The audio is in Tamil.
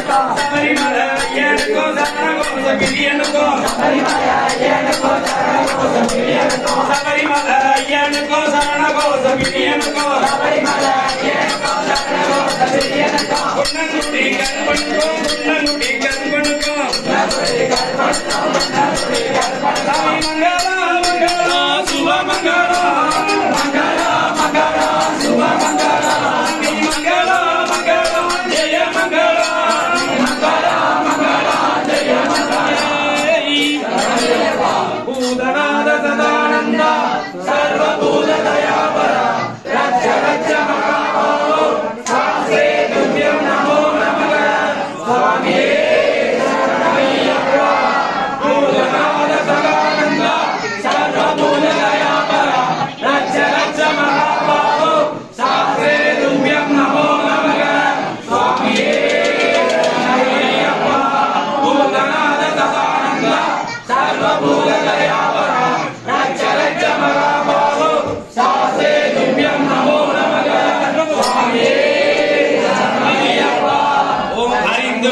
சபரிமலை ஐயனுக்கோ சரணகோச பிரியனுக்கோ சபரிமலை ஐயனுக்கோ சரணகோச பிரியனுக்கோ குன்னங்குடி கருப்பனுக்கோ குன்னங்குடி கருப்பனுக்கோ சாமி மங்களா மங்களா சுப மங்களா மங்களா மங்களா சுப மங்களா மங்களா மங்களா ஜெய மங்களா மங்களா மங்களா ஜெய மங்களா பூதநாத சதானந்த சர்வபூத தயாபர ரட்ச ரட்ச மகாபாஹோ சாஸ்ரே துभ्यं நமோ நமக சுவாமியே சரணமையப்பா பூதநாத சதானந்த சர்வபூத தயாபர ரட்ச ரட்ச மகாபாஹோ சாஸ்ரே துभ्यं நமோ நமக சுவாமியே சரணமையப்பா பூதநாத சதானந்த சர்வபூத தயாபர ரட்ச ரட்ச மகாபாஹோ சாஸ்ரே துभ्यं நமோ நமக சுவாமியே சரணமையப்பா ஓம் அறிந்து